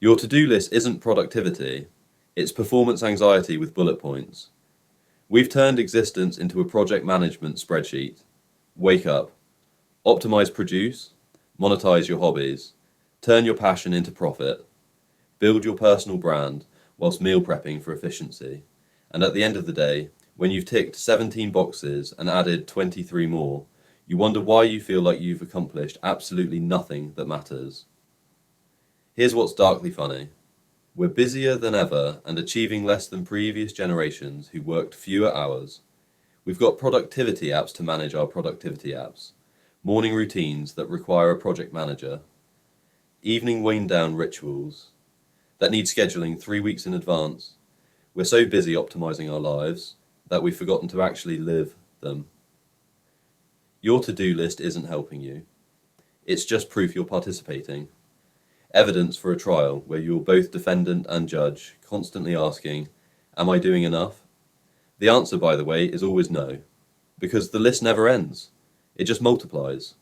Your to-do list isn't productivity, it's performance anxiety with bullet points. We've turned existence into a project management spreadsheet. Wake up. Optimize, produce, monetize your hobbies, turn your passion into profit, build your personal brand whilst meal prepping for efficiency. And at the end of the day, when you've ticked 17 boxes and added 23 more, you wonder why you feel like you've accomplished absolutely nothing that matters. Here's what's darkly funny. We're busier than ever and achieving less than previous generations who worked fewer hours. We've got productivity apps to manage our productivity apps, morning routines that require a project manager, evening wind-down rituals that need scheduling 3 weeks in advance. We're so busy optimizing our lives that we've forgotten to actually live them. Your to-do list isn't helping you. It's just proof you're participating. Evidence for a trial where you're both defendant and judge, constantly asking, am I doing enough? The answer, by the way, is always no, because the list never ends. It just multiplies,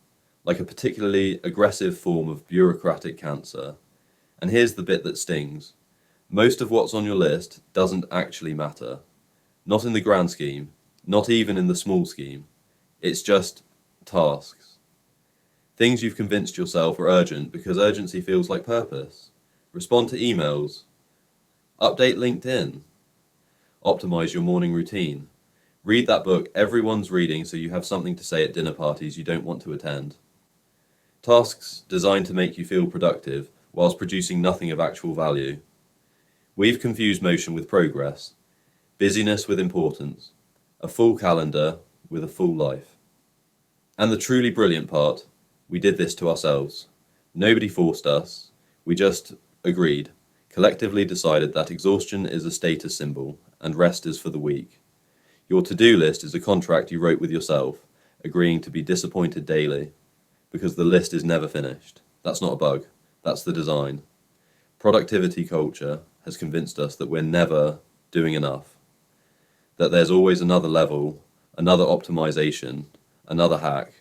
like a particularly aggressive form of bureaucratic cancer. And here's the bit that stings. Most of what's on your list doesn't actually matter. Not in the grand scheme, not even in the small scheme. It's just tasks. Things you've convinced yourself are urgent because urgency feels like purpose. Respond to emails. Update LinkedIn. Optimize your morning routine. Read that book everyone's reading so you have something to say at dinner parties you don't want to attend. Tasks designed to make you feel productive whilst producing nothing of actual value. We've confused motion with progress, busyness with importance, a full calendar with a full life. And the truly brilliant part, we did this to ourselves. Nobody forced us. We just agreed, collectively decided that exhaustion is a status symbol and rest is for the weak. Your to-do list is a contract you wrote with yourself, agreeing to be disappointed daily, because the list is never finished. That's not a bug. That's the design. Productivity culture has convinced us that we're never doing enough, that there's always another level, another optimization, another hack.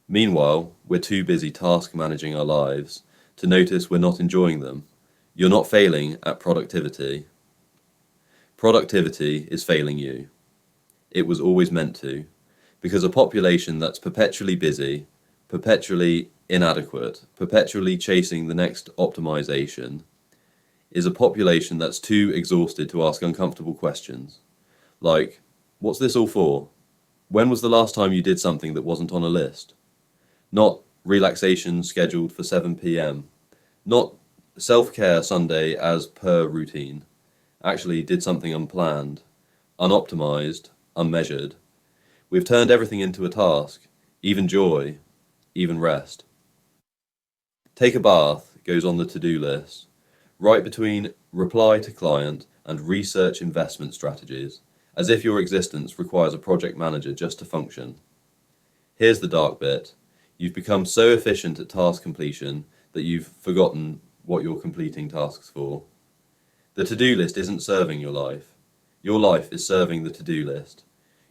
Meanwhile, we're too busy task managing our lives to notice we're not enjoying them. You're not failing at productivity. Productivity is failing you. It was always meant to, because a population that's perpetually busy, perpetually inadequate, perpetually chasing the next optimization, is a population that's too exhausted to ask uncomfortable questions. Like, what's this all for? When was the last time you did something that wasn't on a list? Not relaxation scheduled for 7 p.m. Not self-care Sunday as per routine. Actually did something unplanned, unoptimized, unmeasured. We've turned everything into a task, even joy, even rest. Take a bath goes on the to-do list, right between reply to client and research investment strategies, as if your existence requires a project manager just to function. Here's the dark bit. You've become so efficient at task completion that you've forgotten what you're completing tasks for. The to-do list isn't serving your life. Your life is serving the to-do list.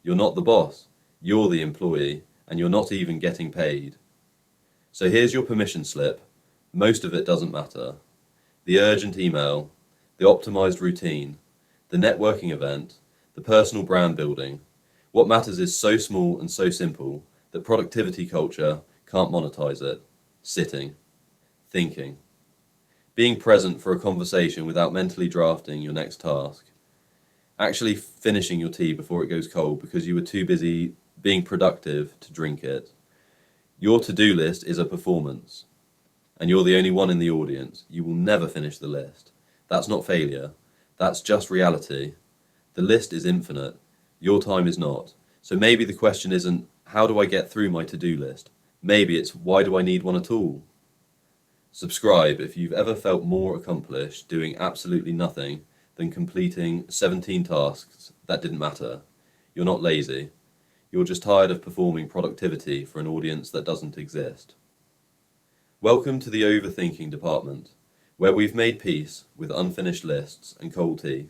You're not the boss. You're the employee, and you're not even getting paid. So here's your permission slip. Most of it doesn't matter. The urgent email, the optimized routine, the networking event, the personal brand building. What matters is so small and so simple that productivity culture can't monetize it. Sitting, thinking, being present for a conversation without mentally drafting your next task, actually finishing your tea before it goes cold because you were too busy being productive to drink it. Your to-do list is a performance, and you're the only one in the audience. You will never finish the list. That's not failure. That's just reality. The list is infinite. Your time is not. So maybe the question isn't, how do I get through my to-do list? Maybe it's, why do I need one at all? Subscribe if you've ever felt more accomplished doing absolutely nothing than completing 17 tasks that didn't matter. You're not lazy. You're just tired of performing productivity for an audience that doesn't exist. Welcome to the Overthinking Department, where we've made peace with unfinished lists and cold tea.